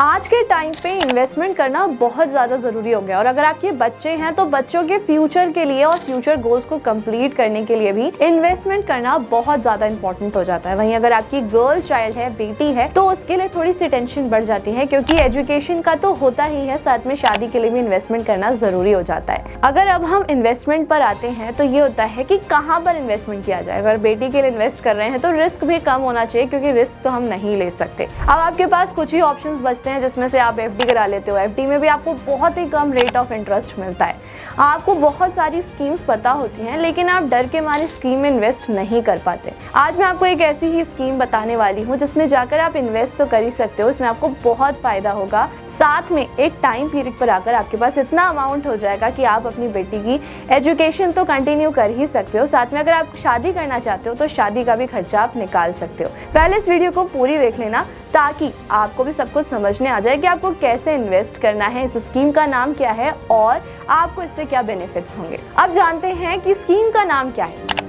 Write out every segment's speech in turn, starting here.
आज के टाइम पे इन्वेस्टमेंट करना बहुत ज़्यादा ज़रूरी हो गया और अगर आपके बच्चे हैं तो बच्चों के फ्यूचर के लिए और फ्यूचर गोल्स को कंप्लीट करने के लिए भी इन्वेस्टमेंट करना बहुत ज़्यादा इंपॉर्टेंट हो जाता है। वहीं अगर आपकी गर्ल चाइल्ड है, बेटी है, तो उसके लिए थोड़ी सी टेंशन बढ़ जाती है क्योंकि एजुकेशन का तो होता ही है, साथ में शादी के लिए भी इन्वेस्टमेंट करना ज़रूरी हो जाता है। अगर अब हम इन्वेस्टमेंट पर आते हैं तो ये होता है कि कहाँ पर इन्वेस्टमेंट किया जाए। अगर बेटी के लिए इन्वेस्ट कर रहे हैं तो रिस्क भी कम होना चाहिए क्योंकि रिस्क तो हम नहीं ले सकते। अब आपके पास कुछ ही ऑप्शंस बचते हैं जिसमें से आप एफडी करा लेते हो। एफडी में भी आपको बहुत ही कम रेट ऑफ इंटरेस्ट मिलता है। आपको बहुत सारी स्कीम्स पता होती हैं लेकिन आप डर के मारे स्कीम में इन्वेस्ट नहीं कर पाते। आज मैं आपको एक ऐसी ही स्कीम बताने वाली हूँ जिसमें जाकर आप इन्वेस्ट तो कर ही सकते हो, इसमें आपको बहुत फायदा होगा। साथ में एक टाइम पीरियड पर आकर आपके पास इतना अमाउंट हो जाएगा कि आप अपनी बेटी की एजुकेशन तो कंटिन्यू कर ही सकते हो। साथ में अगर आप शादी करना चाहते हो तो शादी का भी खर्चा आप निकाल सकते हो। पहले इस वीडियो को पूरी देख लेना ताकि आपको भी सब कुछ समझने आ जाए कि आपको कैसे इन्वेस्ट करना है, इस स्कीम का नाम क्या है और आपको इससे क्या बेनिफिट्स होंगे। अब जानते हैं कि स्कीम का नाम क्या है।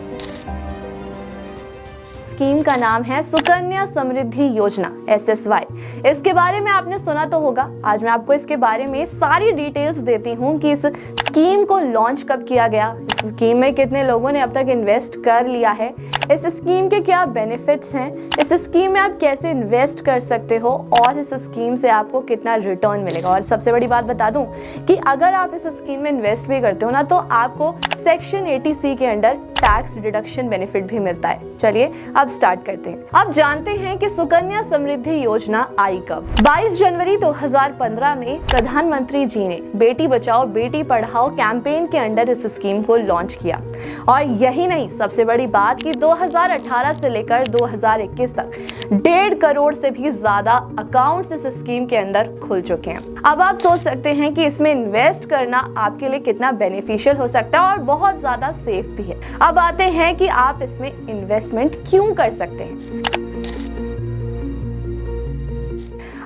स्कीम का नाम है सुकन्या समृद्धि योजना SSY। इसके बारे में आपने सुना तो होगा। आज मैं आपको इसके बारे में सारी डिटेल्स देती हूँ कि इस स्कीम को लॉन्च कब किया गया, इस स्कीम में कितने लोगों ने अब तक इन्वेस्ट कर लिया है, इस स्कीम के क्या बेनिफिट्स हैं, इस स्कीम में आप कैसे इन्वेस्ट कर सकते हो और इस स्कीम से आपको कितना रिटर्न मिलेगा। और सबसे बड़ी बात बता दूं कि अगर आप इस स्कीम में इन्वेस्ट भी करते हो ना तो आपको सेक्शन 80C के अंडर टैक्स डिडक्शन बेनिफिट भी मिलता है। चलिए अब स्टार्ट करते हैं। अब जानते हैं कि सुकन्या समृद्धि योजना आई कब। 22 जनवरी 2015 में प्रधानमंत्री जी ने बेटी बचाओ बेटी पढ़ाओ कैंपेन के अंडर इस स्कीम को लॉन्च किया। और यही नहीं, सबसे बड़ी बात कि 2018 से लेकर 2021 तक 1.5 करोड़ से भी ज्यादा अकाउंट्स इस स्कीम के अंदर खुल चुके हैं। अब आप सोच सकते हैं कि इसमें इन्वेस्ट करना आपके लिए कितना बेनिफिशियल हो सकता है और बहुत ज्यादा सेफ भी है। अब आते हैं कि आप इसमें इन्वेस्टमेंट क्यों कर सकते हैं।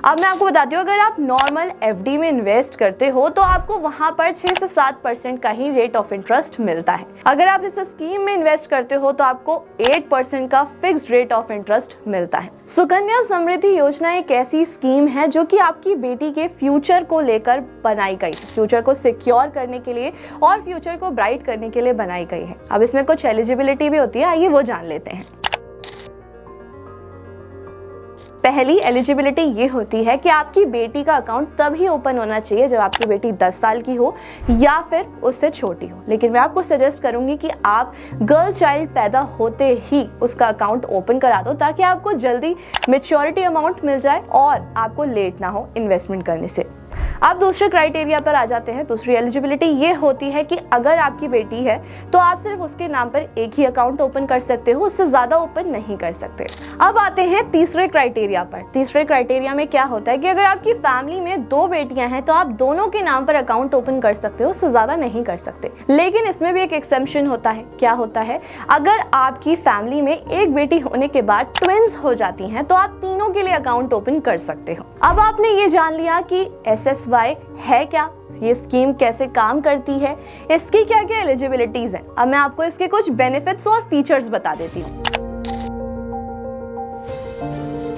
अब मैं आपको बताती हूँ, अगर आप नॉर्मल एफडी में इन्वेस्ट करते हो तो आपको वहां पर 6 से 7% का ही रेट ऑफ इंटरेस्ट मिलता है। अगर आप इस स्कीम में इन्वेस्ट करते हो तो आपको 8% का फिक्स्ड रेट ऑफ इंटरेस्ट मिलता है। सुकन्या समृद्धि योजना एक ऐसी स्कीम है जो कि आपकी बेटी के फ्यूचर को लेकर बनाई गई है, फ्यूचर को सिक्योर करने के लिए और फ्यूचर को ब्राइट करने के लिए बनाई गई है। अब इसमें कुछ एलिजिबिलिटी भी होती है, आइए वो जान लेते हैं। पहली एलिजिबिलिटी ये होती है कि आपकी बेटी का अकाउंट तभी ओपन होना चाहिए जब आपकी बेटी 10 साल की हो या फिर उससे छोटी हो। लेकिन मैं आपको सजेस्ट करूंगी कि आप गर्ल चाइल्ड पैदा होते ही उसका अकाउंट ओपन करा दो ताकि आपको जल्दी मैच्योरिटी अमाउंट मिल जाए और आपको लेट ना हो इन्वेस्टमेंट करने से। अब दूसरे क्राइटेरिया पर आ जाते हैं। दूसरी एलिजिबिलिटी ये होती है कि अगर आपकी बेटी है तो आप सिर्फ उसके नाम पर एक ही अकाउंट ओपन कर सकते हो, उससे ज्यादा ओपन नहीं कर सकते। अब आते हैं तीसरे क्राइटेरिया पर। तीसरे क्राइटेरिया में क्या होता है कि अगर आपकी फैमिली में 2 बेटियां हैं तो आप दोनों के नाम पर अकाउंट ओपन कर सकते हो, उससे ज्यादा नहीं कर सकते। लेकिन इसमें भी एक एक्सेप्शन होता है। क्या होता है, अगर आपकी फैमिली में एक बेटी होने के बाद ट्विंस हो जाती हैं तो आप तीनों के लिए अकाउंट ओपन कर सकते हो। अब आपने ये जान लिया कि SSY है क्या, ये स्कीम कैसे काम करती है, इसकी क्या क्या एलिजिबिलिटीज हैं। अब मैं आपको इसके कुछ बेनिफिट्स और फीचर्स बता देती हूँ।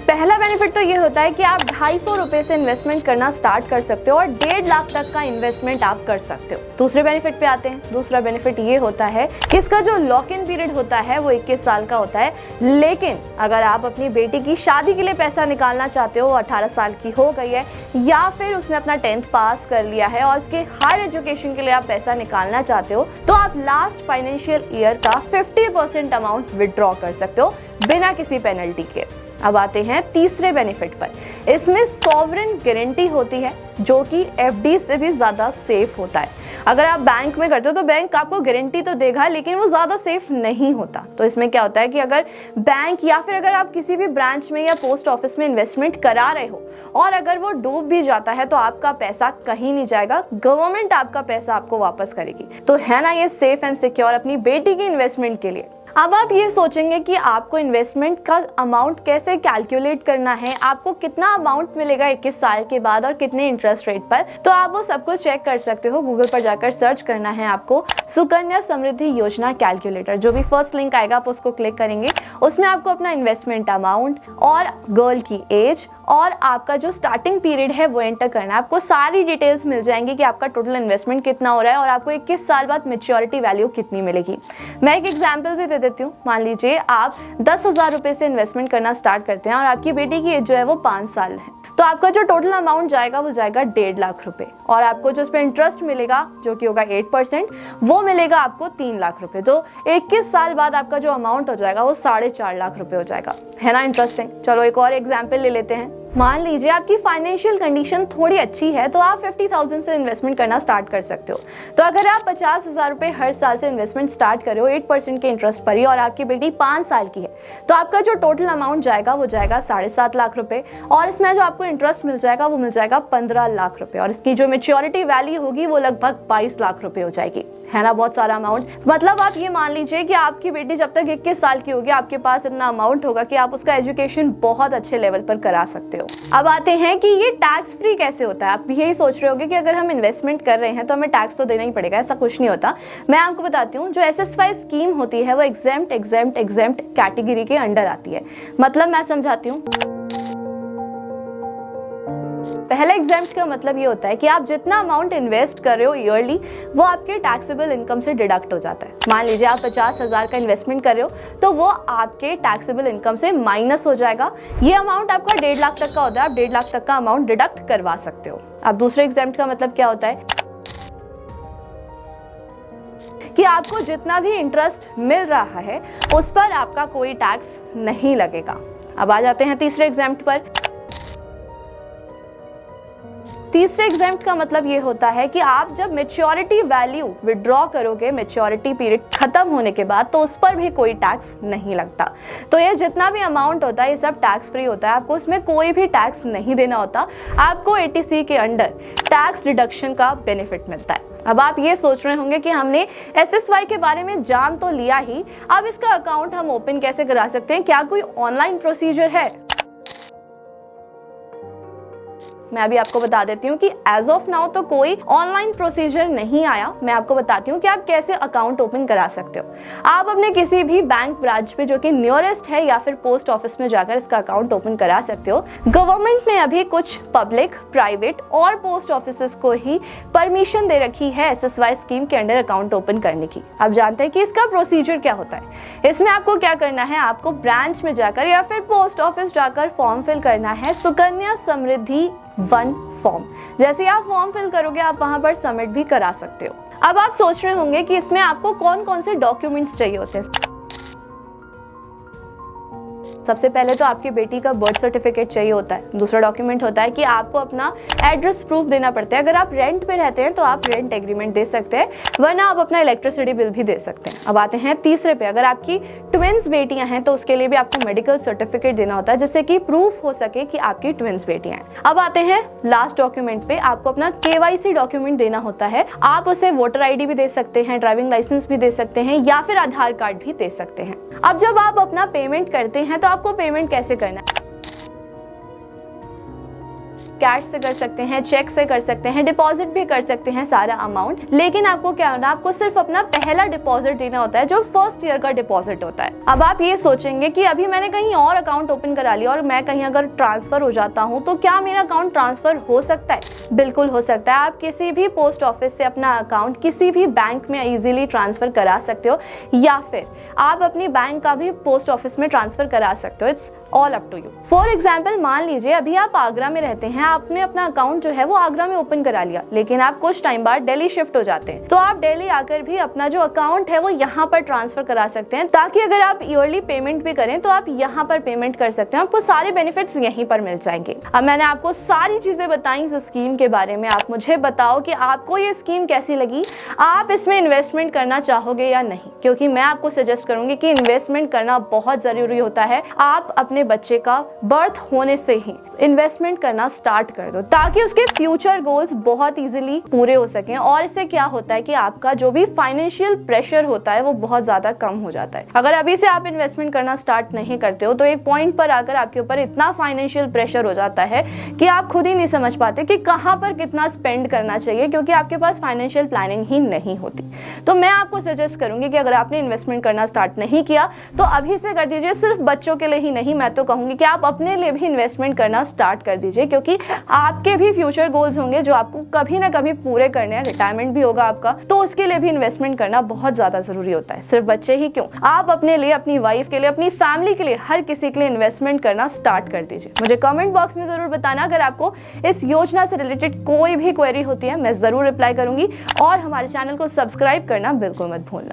पहला बेनिफिट तो ये होता है कि आप 250 रुपए से इन्वेस्टमेंट करना स्टार्ट कर सकते हो और 1.5 लाख तक का इन्वेस्टमेंट आप कर सकते हो। दूसरे बेनिफिट पे आते हैं। दूसरा बेनिफिट ये होता है कि इसका जो लॉक इन पीरियड होता है वो 21 साल का होता है। लेकिन अगर आप अपनी बेटी की शादी के लिए पैसा निकालना चाहते हो, 18 साल की हो गई है या फिर उसने अपना 10th पास कर लिया है और उसके हायर एजुकेशन के लिए आप पैसा निकालना चाहते हो तो आप लास्ट फाइनेंशियल ईयर का 50% अमाउंट विड्रॉ कर सकते हो बिना किसी पेनल्टी के। अब आते हैं तीसरे बेनिफिट पर। इसमें सॉवरेन गारंटी होती है जो कि एफडी से भी ज्यादा सेफ होता है। अगर आप बैंक में करते हो तो बैंक आपको गारंटी तो देगा लेकिन वो ज्यादा सेफ नहीं होता। तो इसमें क्या होता है कि अगर बैंक या फिर अगर आप किसी भी ब्रांच में या पोस्ट ऑफिस में इन्वेस्टमेंट करा रहे हो और अगर वो डूब भी जाता है तो आपका पैसा कहीं नहीं जाएगा, गवर्नमेंट आपका पैसा आपको वापस करेगी। तो है ना ये सेफ एंड सिक्योर अपनी बेटी की इन्वेस्टमेंट के लिए। अब आप ये सोचेंगे कि आपको इन्वेस्टमेंट का अमाउंट कैसे कैलकुलेट करना है, आपको कितना अमाउंट मिलेगा 21 साल के बाद और कितने इंटरेस्ट रेट पर। तो आप वो सब कुछ चेक कर सकते हो। गूगल पर जाकर सर्च करना है आपको सुकन्या समृद्धि योजना कैलकुलेटर। जो भी फर्स्ट लिंक आएगा आप उसको क्लिक करेंगे, उसमें आपको अपना इन्वेस्टमेंट अमाउंट और गर्ल की एज और आपका जो स्टार्टिंग पीरियड है वो एंटर करना है। आपको सारी डिटेल्स मिल जाएंगी कि आपका टोटल इन्वेस्टमेंट कितना हो रहा है और आपको 21 साल बाद मैच्योरिटी वैल्यू कितनी मिलेगी। मैं एक एग्जांपल भी दे देती हूँ। मान लीजिए आप 10,000 रुपए से इन्वेस्टमेंट करना स्टार्ट करते हैं और आपकी बेटी की एज जो है वो 5 साल है, तो आपका जो टोटल अमाउंट जाएगा वो जाएगा 1.5 लाख रुपए और आपको जो उस पर इंटरेस्ट मिलेगा जो कि होगा 8%, वो मिलेगा आपको 3 लाख रुपए। तो 21 साल बाद आपका जो अमाउंट हो जाएगा वो 4.5 लाख रुपए हो जाएगा। है ना इंटरेस्टिंग? चलो एक और एग्जाम्पल ले लेते हैं। मान लीजिए आपकी फाइनेंशियल कंडीशन थोड़ी अच्छी है तो आप 50,000 से इन्वेस्टमेंट करना स्टार्ट कर सकते हो। तो अगर आप 50,000 रुपए हर साल से इन्वेस्टमेंट स्टार्ट कर रहे हो 8% के इंटरेस्ट पर ही और आपकी बेटी 5 साल की है, तो आपका जो टोटल अमाउंट जाएगा वो जाएगा 7.5 लाख रुपए और इसमें जो आपको इंटरेस्ट मिल जाएगा वो मिल जाएगा 15 लाख रुपए और इसकी जो मैच्योरिटी वैल्यू होगी वो लगभग 22 लाख रुपए हो जाएगी। है ना बहुत सारा अमाउंट। मतलब आप ये मान लीजिए कि आपकी बेटी जब तक 21 साल की होगी आपके पास इतना अमाउंट होगा कि आप उसका एजुकेशन बहुत अच्छे लेवल पर करा सकते हो। अब आते हैं कि ये टैक्स फ्री कैसे होता है। आप यही सोच रहे होगे कि अगर हम इन्वेस्टमेंट कर रहे हैं तो हमें टैक्स तो देना ही पड़ेगा, ऐसा कुछ नहीं होता। मैं आपको बताती हूँ, जो SSY स्कीम होती है वो एग्जेम्प्ट कैटेगरी के अंडर आती है। मतलब मैं समझाती हूँ। पहले एग्जेम्प्ट का मतलब ये होता है कि आप जितना अमाउंट इन्वेस्ट कर रहे हो ईयरली वो आपके टैक्सेबल इनकम से डिडक्ट हो जाता है। मान लीजिए आप 50,000 का इन्वेस्टमेंट कर रहे हो तो वो आपके टैक्सेबल इनकम से माइनस हो जाएगा। ये अमाउंट आपका 1.5 लाख तक का होता है, आप 1.5 लाख तक का अमाउंट डिडक्ट करवा सकते हो। अब दूसरे एग्जेम्प्ट का मतलब क्या होता है कि आपको जितना भी इंटरेस्ट मिल रहा है उस पर आपका कोई टैक्स नहीं लगेगा। अब आ जाते हैं तीसरे एग्जेम्प्ट पर। तीसरे एग्जेम्प्ट का मतलब ये होता है कि आप जब मैच्योरिटी वैल्यू विड्रॉ करोगे मैच्योरिटी पीरियड खत्म होने के बाद तो उस पर भी कोई टैक्स नहीं लगता। तो ये जितना भी अमाउंट होता है ये सब टैक्स फ्री होता है, आपको इसमें कोई भी टैक्स नहीं देना होता। आपको 80C के अंडर टैक्स रिडक्शन का बेनिफिट मिलता है। अब आप ये सोच रहे होंगे कि हमने SSY के बारे में जान तो लिया ही, अब इसका अकाउंट हम ओपन कैसे करा सकते हैं, क्या कोई ऑनलाइन प्रोसीजर है? मैं अभी आपको बता देती हूँ कि एज ऑफ नाउ तो कोई ऑनलाइन प्रोसीजर नहीं आया। मैं आपको बताती हूँ कि आप कैसे अकाउंट ओपन करा सकते हो। आप अपने किसी भी बैंक ब्रांच पे जो कि नियरेस्ट है या फिर पोस्ट ऑफिस में जाकर इसका अकाउंट ओपन करा सकते हो। गवर्नमेंट ने अभी कुछ पब्लिक, प्राइवेट और पोस्ट ऑफिस को ही परमिशन दे रखी है SSY स्कीम के अंडर अकाउंट ओपन करने की। अब जानते हैं कि इसका प्रोसीजर क्या होता है। इसमें आपको क्या करना है, आपको ब्रांच में जाकर या फिर पोस्ट ऑफिस जाकर फॉर्म फिल करना है, सुकन्या समृद्धि 1 फॉर्म। जैसे आप फॉर्म फिल करोगे आप वहां पर सबमिट भी करा सकते हो। अब आप सोच रहे होंगे कि इसमें आपको कौन कौन से डॉक्यूमेंट्स चाहिए होते हैं। सबसे पहले तो आपकी बेटी का बर्थ सर्टिफिकेट चाहिए होता है। दूसरा डॉक्यूमेंट होता है कि आपको अपना एड्रेस प्रूफ देना पड़ता है। अगर आप रेंट पे रहते हैं तो आप रेंट एग्रीमेंट दे सकते हैं, वरना आप अपना इलेक्ट्रिसिटी बिल भी दे सकते हैं। अब आते हैं तीसरे पे, अगर आपकी ट्विंस बेटियां हैं तो उसके लिए भी आपको मेडिकल सर्टिफिकेट देना होता है जिससे कि प्रूफ हो सके कि आपकी ट्विंस बेटियां हैं। अब आते हैं लास्ट डॉक्यूमेंट पे, आपको अपना KYC डॉक्यूमेंट देना होता है। आप उसे वोटर ID भी दे सकते हैं, ड्राइविंग लाइसेंस भी दे सकते हैं या फिर आधार कार्ड भी दे सकते हैं। अब जब आप अपना पेमेंट करते हैं तो आपको पेमेंट कैसे करना है, कैश से कर सकते हैं, चेक से कर सकते हैं, डिपॉजिट भी कर सकते हैं सारा अमाउंट। लेकिन आपको क्या होना है, आपको सिर्फ अपना पहला डिपॉजिट देना होता है जो फर्स्ट ईयर का डिपॉजिट होता है। अब आप ये सोचेंगे कि अभी मैंने कहीं और अकाउंट ओपन करा लिया और मैं कहीं अगर ट्रांसफर हो जाता हूँ तो क्या मेरा अकाउंट ट्रांसफर हो सकता है? बिल्कुल हो सकता है। आप किसी भी पोस्ट ऑफिस से अपना अकाउंट किसी भी बैंक में इजीली ट्रांसफर करा सकते हो या फिर आप अपनी बैंक का भी पोस्ट ऑफिस में ट्रांसफर करा सकते हो। It's all up to you. For example मान लीजिए अभी आप आगरा में रहते हैं, आपने अपना अकाउंट जो है वो आगरा में ओपन करा लिया, लेकिन आप कुछ टाइम बाद दिल्ली शिफ्ट हो जाते हैं, तो आप दिल्ली आकर भी अपना जो अकाउंट है वो यहाँ पर ट्रांसफर करा सकते हैं, ताकि अगर आप ईयरली पेमेंट भी करें तो आप यहाँ पर पेमेंट कर सकते हैं। आपको सारे बेनिफिट्स यहीं पर मिल जाएंगे। अब मैंने आपको सारी चीजें बताई इस स्कीम के बारे में। आप मुझे बताओ कि आपको ये स्कीम कैसी लगी, आप इसमें इन्वेस्टमेंट करना चाहोगे या नहीं? क्योंकि मैं आपको सजेस्ट करूंगी कि इन्वेस्टमेंट करना बहुत जरूरी होता है। आप अपने बच्चे का बर्थ होने से ही इन्वेस्टमेंट करना स्टार्ट कर दो, ताकि उसके फ्यूचर गोल्स बहुत इजीली पूरे हो सकें। और इससे क्या होता है कि आपका जो भी फाइनेंशियल प्रेशर होता है वो बहुत ज्यादा कम हो जाता है। अगर अभी से आप इन्वेस्टमेंट करना स्टार्ट नहीं करते हो तो एक पॉइंट पर आकर आपके ऊपर इतना फाइनेंशियल प्रेशर हो जाता है कि आप खुद ही नहीं समझ पाते कि कहां पर कितना स्पेंड करना चाहिए, क्योंकि आपके पास फाइनेंशियल प्लानिंग ही नहीं होती। तो मैं आपको सजेस्ट करूंगी कि अगर आपने इन्वेस्टमेंट करना स्टार्ट नहीं किया तो अभी से कर दीजिए। सिर्फ बच्चों के लिए ही नहीं, मैं तो कहूंगी कि आप अपने लिए भी इन्वेस्टमेंट करना स्टार्ट कर दीजिए, क्योंकि आपके भी फ्यूचर गोल्स होंगे जो आपको कभी ना कभी पूरे करने हैं। रिटायरमेंट भी होगा आपका, तो उसके लिए भी इन्वेस्टमेंट करना बहुत ज्यादा जरूरी होता है। सिर्फ बच्चे ही क्यों, आप अपने लिए, अपनी वाइफ के लिए, अपनी फैमिली के लिए, हर किसी के लिए इन्वेस्टमेंट करना स्टार्ट कर दीजिए। मुझे कमेंट बॉक्स में जरूर बताना अगर आपको इस योजना से रिलेटेड कोई भी क्वेरी होती है, मैं जरूर रिप्लाई करूंगी। और हमारे चैनल को सब्सक्राइब करना बिल्कुल मत भूलना।